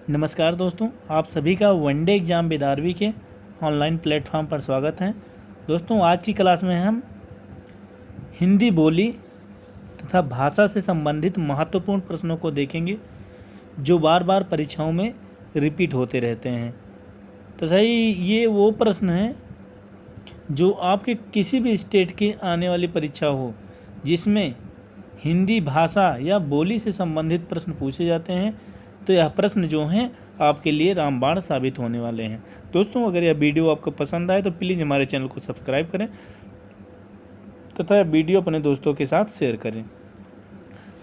नमस्कार दोस्तों, आप सभी का वनडे एग्ज़ाम बेदारवी के ऑनलाइन प्लेटफॉर्म पर स्वागत है। दोस्तों, आज की क्लास में हम हिंदी बोली तथा भाषा से संबंधित महत्वपूर्ण प्रश्नों को देखेंगे जो बार बार परीक्षाओं में रिपीट होते रहते हैं तथा ये वो प्रश्न हैं जो आपके किसी भी स्टेट की आने वाली परीक्षा हो जिसमें हिंदी भाषा या बोली से संबंधित प्रश्न पूछे जाते हैं, तो यह प्रश्न जो हैं आपके लिए रामबाण साबित होने वाले हैं। दोस्तों, अगर यह वीडियो आपको पसंद आए तो प्लीज़ हमारे चैनल को सब्सक्राइब करें तथा वीडियो अपने दोस्तों के साथ शेयर करें।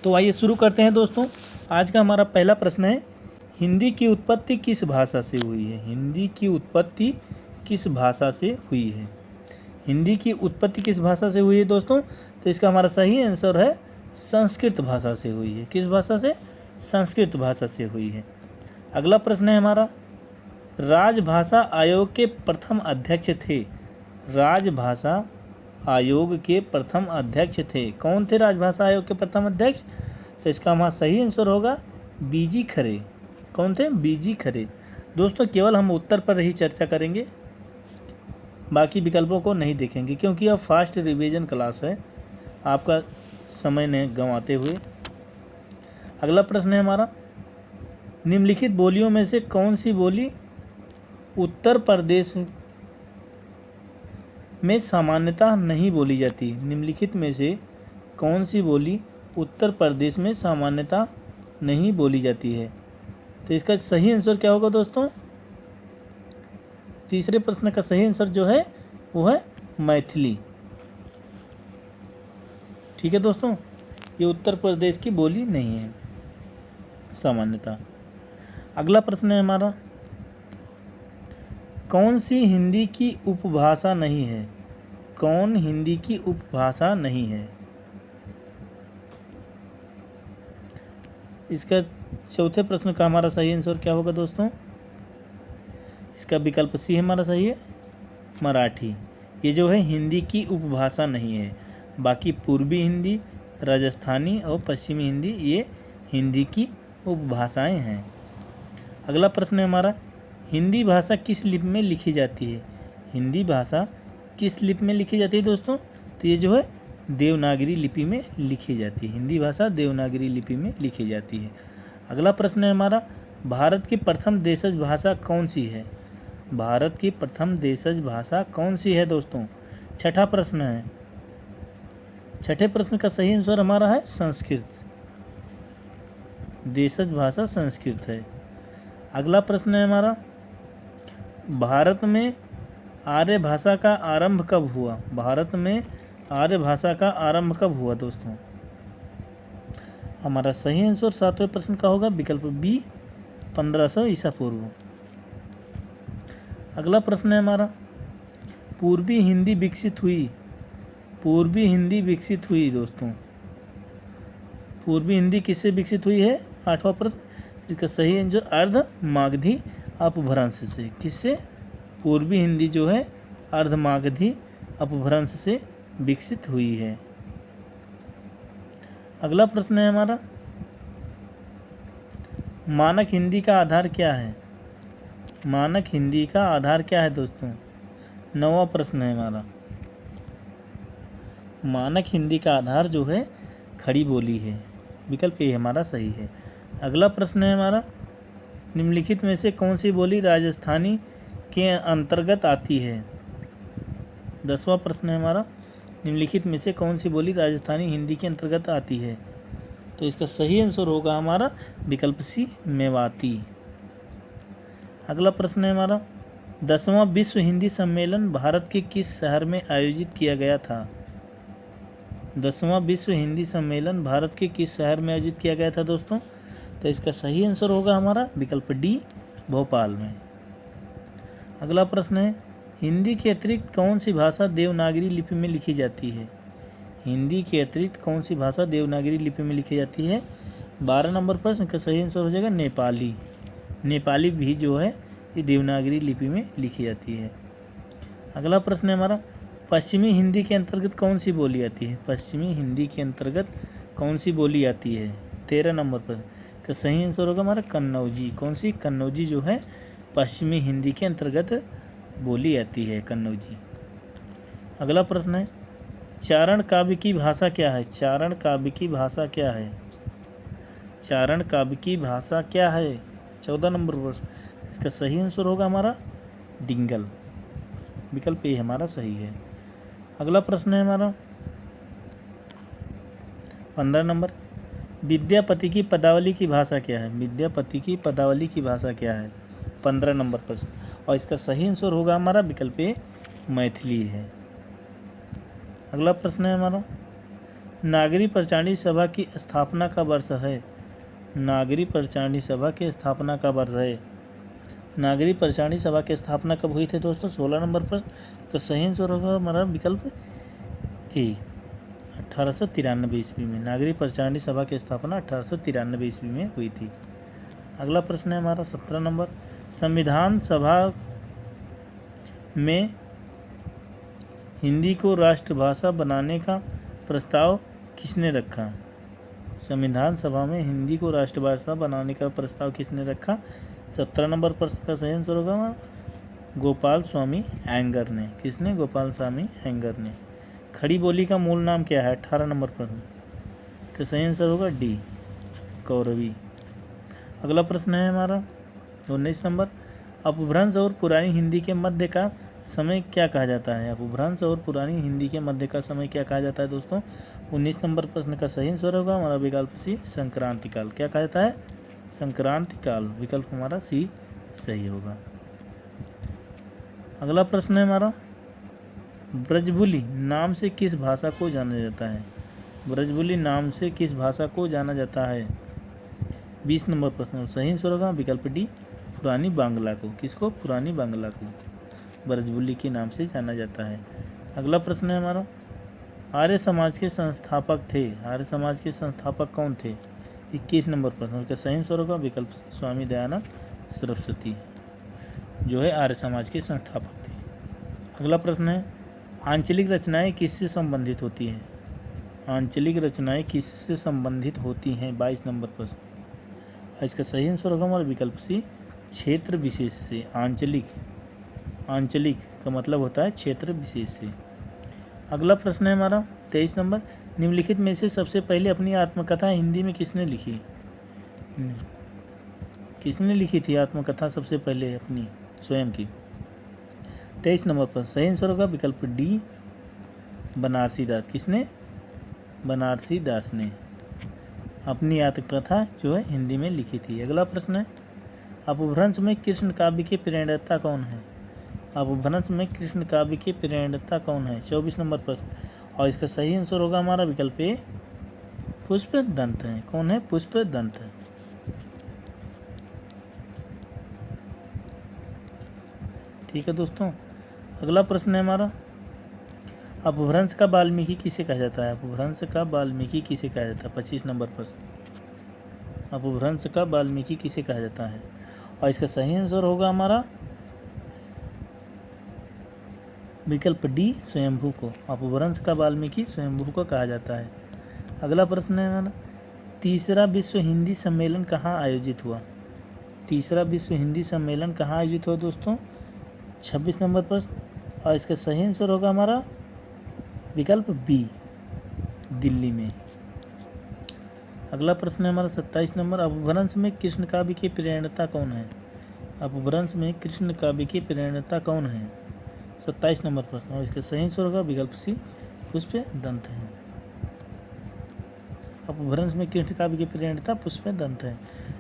तो आइए शुरू करते हैं दोस्तों। आज का हमारा पहला प्रश्न है, हिंदी की उत्पत्ति किस भाषा से हुई है? हिंदी की उत्पत्ति किस भाषा से हुई है? हिंदी की उत्पत्ति किस भाषा से हुई है दोस्तों? तो इसका हमारा सही आंसर है संस्कृत भाषा से हुई है। किस भाषा से? संस्कृत भाषा से हुई है। अगला प्रश्न है हमारा, राजभाषा आयोग के प्रथम अध्यक्ष थे। राजभाषा आयोग के प्रथम अध्यक्ष थे। कौन थे राजभाषा आयोग के प्रथम अध्यक्ष? तो इसका हमारा सही आंसर होगा बीजी खरे। कौन थे? बीजी खरे। दोस्तों, केवल हम उत्तर पर ही चर्चा करेंगे, बाकी विकल्पों को नहीं देखेंगे क्योंकि यह फास्ट रिवीजन क्लास है, आपका समय ने गंवाते हुए। अगला प्रश्न है हमारा, निम्नलिखित बोलियों में से कौन सी बोली उत्तर प्रदेश में सामान्यतः नहीं बोली जाती? निम्नलिखित में से कौन सी बोली उत्तर प्रदेश में सामान्यतः नहीं बोली जाती है? तो इसका सही आंसर क्या होगा दोस्तों? तीसरे प्रश्न का सही आंसर जो है वो है मैथिली। ठीक है दोस्तों, ये उत्तर प्रदेश की बोली नहीं है सामान्यतः। अगला प्रश्न है हमारा, कौन सी हिंदी की उपभाषा नहीं है? कौन हिंदी की उपभाषा नहीं है? इसका चौथे प्रश्न का हमारा सही आंसर क्या होगा दोस्तों? इसका विकल्प सी हमारा सही है, मराठी। ये जो है हिंदी की उपभाषा नहीं है। बाकी पूर्वी हिंदी, राजस्थानी और पश्चिमी हिंदी ये हिंदी की उपभाषाएं हैं। अगला प्रश्न है हमारा, हिंदी भाषा किस लिपि में लिखी जाती है? हिंदी भाषा किस लिपि में लिखी जाती है दोस्तों? तो ये जो है देवनागरी लिपि में लिखी जाती है। हिंदी भाषा देवनागरी लिपि में लिखी जाती है। अगला प्रश्न है हमारा, भारत की प्रथम देशज भाषा कौन सी है? भारत की प्रथम देशज भाषा कौन सी है दोस्तों? छठा प्रश्न है। छठे प्रश्न का सही आंसर हमारा है संस्कृत। देशज भाषा संस्कृत है। अगला प्रश्न है हमारा, भारत में आर्य भाषा का आरंभ कब हुआ? भारत में आर्य भाषा का आरंभ कब हुआ दोस्तों? हमारा सही आंसर सातवें प्रश्न का होगा विकल्प बी, 1500 ईसा पूर्व। अगला प्रश्न है हमारा, पूर्वी हिंदी विकसित हुई। पूर्वी हिंदी विकसित हुई दोस्तों। पूर्वी हिंदी किससे विकसित हुई है? आठवां प्रश्न। इसका सही आंसर अर्ध मागधी अपभ्रंश से। किससे? पूर्वी हिंदी जो है अर्ध मागधी अपभ्रंश से विकसित हुई है। अगला प्रश्न है हमारा, मानक हिंदी का आधार क्या है? मानक हिंदी का आधार क्या है दोस्तों? नौवां प्रश्न है हमारा, मानक हिंदी का आधार जो है खड़ी बोली है। विकल्प ए हमारा सही है। अगला प्रश्न है हमारा, निम्नलिखित में से कौन सी बोली राजस्थानी के अंतर्गत आती है? 10वां प्रश्न है हमारा, निम्नलिखित में से कौन सी बोली राजस्थानी हिंदी के अंतर्गत आती है? तो इसका सही आंसर होगा हमारा विकल्प सी, मेवाती। अगला प्रश्न है हमारा, 10वां विश्व हिंदी सम्मेलन भारत के किस शहर में आयोजित किया गया था? 10वां विश्व हिंदी सम्मेलन भारत के किस शहर में आयोजित किया गया था दोस्तों? तो इसका सही आंसर होगा हमारा विकल्प डी, भोपाल में। अगला प्रश्न है, हिंदी के अतिरिक्त कौन सी भाषा देवनागरी लिपि में लिखी जाती है? हिंदी के अतिरिक्त कौन सी भाषा देवनागरी लिपि में लिखी जाती है? 12 नंबर प्रश्न का सही आंसर हो जाएगा नेपाली। नेपाली भी जो है ये देवनागरी लिपि में लिखी जाती है। अगला प्रश्न है हमारा, पश्चिमी हिंदी के अंतर्गत कौन सी बोली आती है? पश्चिमी हिंदी के अंतर्गत कौन सी बोली आती है? 13 नंबर पर। का सही आंसर होगा हमारा कन्नौजी। कौन सी? कन्नौजी जो है पश्चिमी हिंदी के अंतर्गत बोली जाती है, कन्नौजी। अगला प्रश्न है, चारण काव्य की भाषा क्या है? चारण काव्य की भाषा क्या है? चारण काव्य की भाषा क्या है? 14 नंबर प्रश्न। इसका सही आंसर होगा हमारा डिंगल। विकल्प ए हमारा सही है। अगला प्रश्न है हमारा 15 नंबर, विद्यापति की पदावली की भाषा क्या है? विद्यापति की पदावली की भाषा क्या है? 15 नंबर प्रश्न। और इसका सही आंसर होगा हमारा विकल्प ए मैथिली है। अगला प्रश्न है हमारा, नागरी प्रचारणी सभा की स्थापना का वर्ष है? नागरी प्रचारणी सभा की स्थापना का वर्ष है? नागरी प्रचारणी सभा की स्थापना कब हुई थी दोस्तों? 16 नंबर प्रश्न। तो सही आंसर होगा हमारा विकल्प ए 1893 ईस्वी में। नागरी प्रचारणी सभा की स्थापना 1893 ईस्वी में हुई थी। अगला प्रश्न है हमारा 17 नंबर, संविधान सभा में हिंदी को राष्ट्रभाषा बनाने का प्रस्ताव किसने रखा? संविधान सभा में हिंदी को राष्ट्रभाषा बनाने का प्रस्ताव किसने रखा? 17 नंबर प्रश्न का सही आंसर होगा गोपाल स्वामी ऐंगर ने। किसने? गोपाल स्वामी ऐंगर ने। खड़ी बोली का मूल नाम क्या है? 18 नंबर प्रश्न का सही आंसर होगा डी कौरवी। अगला प्रश्न है हमारा 19 नंबर, अपभ्रंश और पुरानी हिंदी के मध्य का समय क्या कहा जाता है? अपभ्रंश और पुरानी हिंदी के मध्य का समय क्या कहा जाता है दोस्तों? 19 नंबर प्रश्न का सही आंसर होगा हमारा विकल्प सी संक्रांति काल। क्या कहा जाता है? संक्रांति काल। विकल्प हमारा सी सही होगा। अगला प्रश्न है हमारा, ब्रजबुली नाम से किस भाषा को जाना जाता है? ब्रजबुली नाम से किस भाषा को जाना जाता है? 20 नंबर प्रश्न। सही आंसर होगा विकल्प डी पुरानी बांग्ला को। किसको? पुरानी बांग्ला को ब्रजबुली के नाम से जाना जाता है। अगला प्रश्न है हमारा, आर्य समाज के संस्थापक थे? आर्य समाज के संस्थापक कौन थे? 21 नंबर प्रश्न। उसका सही आंसर होगा विकल्प सी स्वामी दयानंद सरस्वती जो है आर्य समाज के संस्थापक थे। अगला प्रश्न है, आंचलिक रचनाएं किससे संबंधित होती हैं? आंचलिक रचनाएं किससे संबंधित होती हैं? 22 नंबर प्रश्न। इसका सही आंसर होगा हमारा विकल्प सी क्षेत्र विशेष से। आंचलिक का मतलब होता है क्षेत्र विशेष से। अगला प्रश्न है हमारा 23 नंबर, निम्नलिखित में से सबसे पहले अपनी आत्मकथा हिंदी में किसने लिखी? किसने लिखी थी आत्मकथा सबसे पहले अपनी स्वयं की? 23 नंबर पर सही आंसर होगा विकल्प डी बनारसी दास। किसने? बनारसी दास ने अपनी आत्मकथा जो है हिंदी में लिखी थी। अगला प्रश्न है, अपभ्रंश में कृष्ण काव्य के प्रणेता कौन है? अपभ्रंश में कृष्ण काव्य के प्रणेता कौन है? 24 नंबर प्रश्न। और इसका सही आंसर होगा हमारा विकल्प ए पुष्पदंत है। कौन है? पुष्पदंत है। ठीक है दोस्तों। अगला प्रश्न है हमारा, अपभ्रंश का वाल्मीकि किसे कहा जाता है? अपभ्रंश का वाल्मीकि किसे कहा जाता है? 25 नंबर प्रश्न। अपभ्रंश का वाल्मीकि किसे कहा जाता है? और इसका सही आंसर होगा हमारा विकल्प डी स्वयंभू को। अपभ्रंश का वाल्मीकि स्वयंभू को कहा जाता है। अगला प्रश्न है हमारा, तीसरा विश्व हिंदी सम्मेलन कहाँ आयोजित हुआ? तीसरा विश्व हिंदी सम्मेलन कहाँ आयोजित हुआ दोस्तों? 26 नंबर प्रश्न। और इसका सही आंसर होगा हमारा विकल्प बी दिल्ली में। अगला प्रश्न है हमारा 27 नंबर, अपभ्रंश में कृष्ण काव्य के प्रणेता कौन है? अपभ्रंश में कृष्ण काव्य के प्रणेता कौन है? 27 नंबर प्रश्न। और इसका सही आंसर होगा विकल्प सी पुष्पदंत है। अपभ्रंश में कृष्ण काव्य के प्रणेता पुष्पदंत है।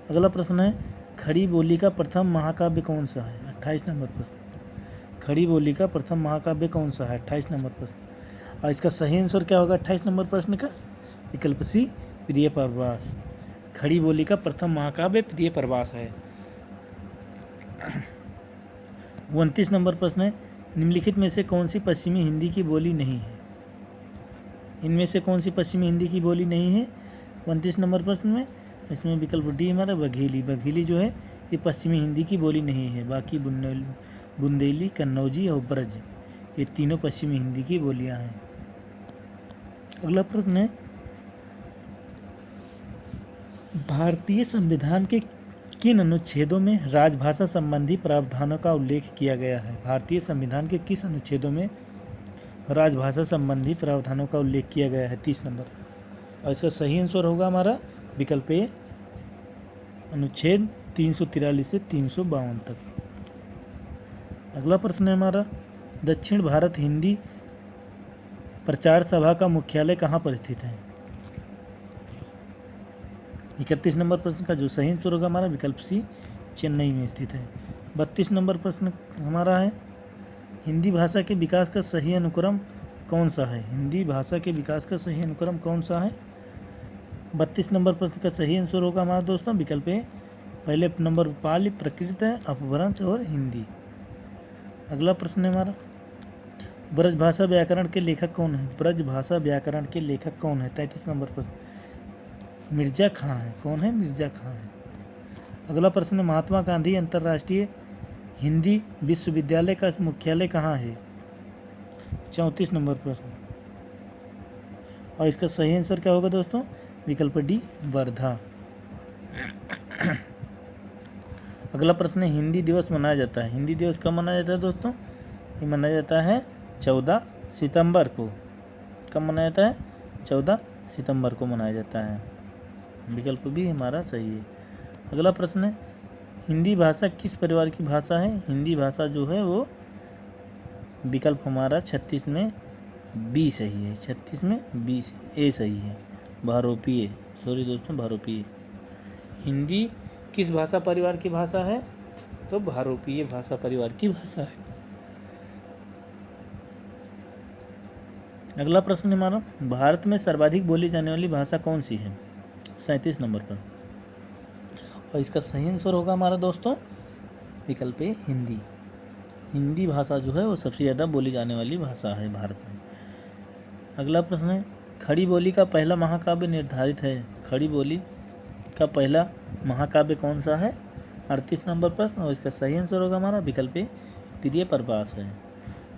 अगला प्रश्न है, खड़ी बोली का प्रथम महाकाव्य कौन सा है? 28 नंबर प्रश्न। खड़ी बोली का प्रथम महाकाव्य कौन सा है? 28 नंबर प्रश्न। और इसका सही आंसर क्या होगा 28 नंबर प्रश्न का? विकल्प सी प्रिय प्रवास। खड़ी बोली का प्रथम महाकाव्य प्रिय प्रवास है। 29 नंबर प्रश्न है, निम्नलिखित में से कौन सी पश्चिमी हिंदी की बोली नहीं है? इनमें से कौन सी पश्चिमी हिंदी की बोली नहीं है 29 नंबर प्रश्न में? इसमें विकल्प डी हमारा बघेली। बघेली जो है ये पश्चिमी हिंदी की बोली नहीं है। बाकी बुंदेली, कन्नौजी और ब्रज ये तीनों पश्चिमी हिंदी की बोलियां हैं। अगला प्रश्न है, भारतीय संविधान के किन अनुच्छेदों में राजभाषा संबंधी प्रावधानों का उल्लेख किया गया है? भारतीय संविधान के किस अनुच्छेदों में राजभाषा संबंधी प्रावधानों का उल्लेख किया गया है? 30 नंबर। और इसका सही आंसर होगा हमारा विकल्प ए, अनुच्छेद 343 से 352 तक। अगला प्रश्न है हमारा, दक्षिण भारत हिंदी प्रचार सभा का मुख्यालय कहाँ पर स्थित है? 31 नंबर प्रश्न का जो सही आंसर होगा हमारा विकल्प सी, चेन्नई में स्थित है। 32 नंबर प्रश्न हमारा है, हिंदी भाषा के विकास का सही अनुक्रम कौन सा है? हिंदी भाषा के विकास का सही अनुक्रम कौन सा है? 32 नंबर प्रश्न का सही आंसर होगा हमारा दोस्तों विकल्प ए, पहले नंबर पाली, प्राकृत, अपभ्रंश और हिंदी। अगला प्रश्न है हमारा, ब्रजभाषा व्याकरण के लेखक कौन है? ब्रजभाषा व्याकरण के लेखक कौन है? 33 नंबर प्रश्न, मिर्जा खां है। कौन है? मिर्जा खां है। अगला प्रश्न है, महात्मा गांधी अंतर्राष्ट्रीय हिंदी विश्वविद्यालय का मुख्यालय कहाँ है? 34 नंबर प्रश्न, और इसका सही आंसर क्या होगा दोस्तों? विकल्प डी, वर्धा। अगला प्रश्न है, हिंदी दिवस मनाया जाता है। हिंदी दिवस कब मनाया जाता है दोस्तों? ये मनाया जाता है 14 सितंबर को। कब मनाया जाता है? 14 सितंबर को मनाया जाता है। विकल्प भी हमारा सही है। अगला प्रश्न है, हिंदी भाषा किस परिवार की भाषा है? हिंदी भाषा जो है वो विकल्प हमारा 36 में बी सही है। 36 में बी ए सही है, बहुरूपीय। सॉरी दोस्तों, बहुरूपीय। हिंदी किस भाषा परिवार की भाषा है? तो बहुरूपीय भाषा परिवार की भाषा है। अगला प्रश्न हमारा, भारत में सर्वाधिक बोली जाने वाली भाषा कौन सी है? 37 नंबर पर, और इसका सही आंसर होगा हमारा दोस्तों विकल्प ए, हिंदी। हिंदी भाषा जो है वो सबसे ज़्यादा बोली जाने वाली भाषा है भारत में। अगला प्रश्न है, खड़ी बोली का पहला महाकाव्य निर्धारित है। खड़ी बोली का पहला महाकाव्य कौन सा है? 38 नंबर प्रश्न, और इसका सही आंसर होगा हमारा विकल्प ए, प्रिय प्रवास है।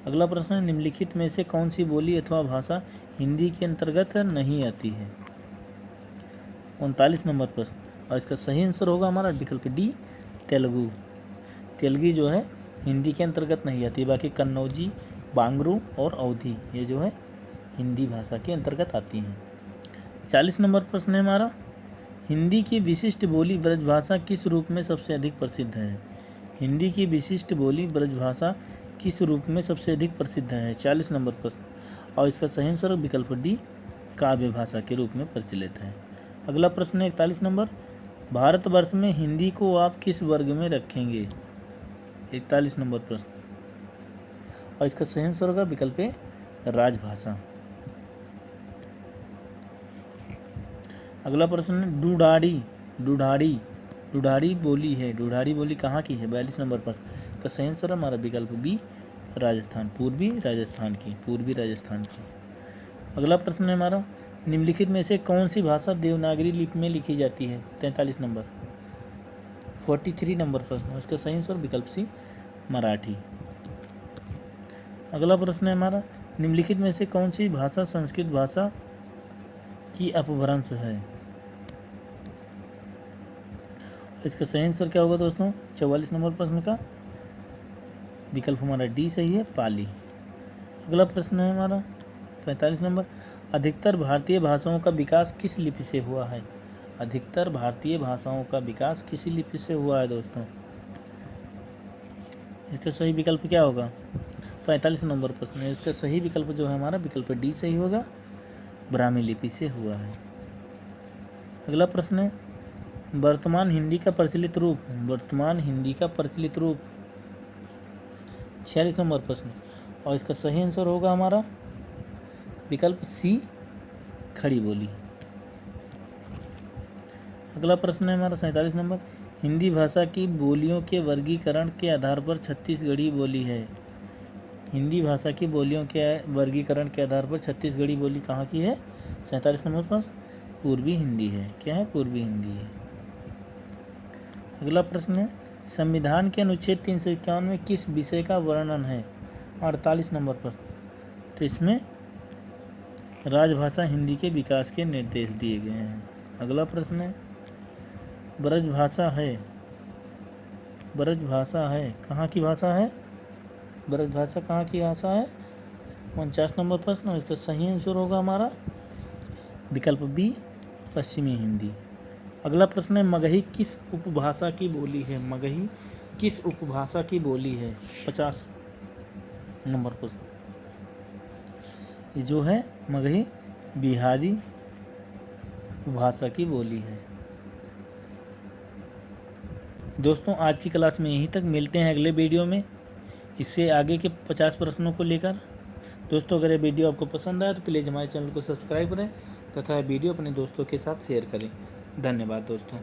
अगला प्रश्न है, निम्नलिखित में से कौन सी बोली अथवा भाषा हिंदी के अंतर्गत नहीं आती है? 39 नंबर प्रश्न, और इसका सही आंसर होगा हमारा विकल्प डी, तेलुगु। तेलुगु जो है हिंदी के अंतर्गत नहीं आती, बाकी कन्नौजी, बांगरू और अवधी ये जो है हिंदी भाषा के अंतर्गत आती हैं। 40 नंबर प्रश्न है हमारा, हिंदी की विशिष्ट बोली ब्रजभाषा किस रूप में सबसे अधिक प्रसिद्ध है? हिंदी की विशिष्ट बोली ब्रजभाषा किस रूप में सबसे अधिक प्रसिद्ध है? 40 नंबर प्रश्न, और इसका सही आंसर विकल्प डी, काव्य भाषा के रूप में प्रचलित है। अगला प्रश्न है 41 नंबर, भारतवर्ष में हिंदी को आप किस वर्ग में रखेंगे? 41 नंबर प्रश्न, और इसका सही आंसर होगा विकल्प ए, राजभाषा। अगला प्रश्न है, ढूढ़ाड़ी ढूढ़ाड़ी ढूढ़ाड़ी बोली है। ढूढ़ाड़ी बोली कहाँ की है? 42 नंबर पर का सही आंसर हमारा विकल्प बी, राजस्थान, पूर्वी राजस्थान की। अगला प्रश्न है हमारा, निम्नलिखित में से कौन सी भाषा देवनागरी लिपि में लिखी जाती है? 43 नंबर। 43 नंबर प्रश्न, इसका सही आंसर विकल्प सी, मराठी। अगला प्रश्न है हमारा, निम्नलिखित में से कौन सी भाषा संस्कृत भाषा की अपभ्रंश है? इसका सही आंसर क्या होगा दोस्तों? 44 नंबर प्रश्न का विकल्प हमारा डी सही है, पाली। अगला प्रश्न है हमारा 45 नंबर, अधिकतर भारतीय भाषाओं का विकास किस लिपि से हुआ है? अधिकतर भारतीय भाषाओं का विकास किसी लिपि से हुआ है दोस्तों? इसका सही विकल्प क्या होगा? 45 नंबर प्रश्न है, इसका सही विकल्प जो है हमारा विकल्प डी सही होगा, ब्राह्मी लिपि से हुआ है। अगला प्रश्न है, वर्तमान हिंदी का प्रचलित रूप 46 नंबर प्रश्न, और इसका सही आंसर होगा हमारा विकल्प सी, खड़ी बोली। अगला प्रश्न है हमारा 47 नंबर, हिंदी भाषा की बोलियों के वर्गीकरण के आधार पर छत्तीसगढ़ी बोली है। हिंदी भाषा की बोलियों के वर्गीकरण के आधार पर छत्तीसगढ़ी बोली कहाँ की है? 47 नंबर प्रश्न, पूर्वी हिंदी है। क्या है? पूर्वी हिंदी है। अगला प्रश्न है, संविधान के अनुच्छेद 351 में किस विषय का वर्णन है? 48 नंबर प्रश्न, तो इसमें राजभाषा हिंदी के विकास के निर्देश दिए गए हैं। अगला प्रश्न है, ब्रज भाषा है। ब्रज भाषा है कहाँ की भाषा है? ब्रज भाषा कहाँ की भाषा है? 49 नंबर प्रश्न। इसका सही आंसर होगा हमारा विकल्प बी, पश्चिमी हिंदी। अगला प्रश्न है, मगही किस उपभाषा की बोली है? मगही किस उपभाषा की बोली है? 50 नंबर प्रश्न। ये जो है मगही बिहारी उपभाषा की बोली है। दोस्तों आज की क्लास में यहीं तक, मिलते हैं अगले वीडियो में इससे आगे के 50 प्रश्नों को लेकर। दोस्तों अगर ये वीडियो आपको पसंद आया तो प्लीज़ हमारे चैनल को सब्सक्राइब करें तथा वीडियो अपने दोस्तों के साथ शेयर करें। धन्यवाद दोस्तों।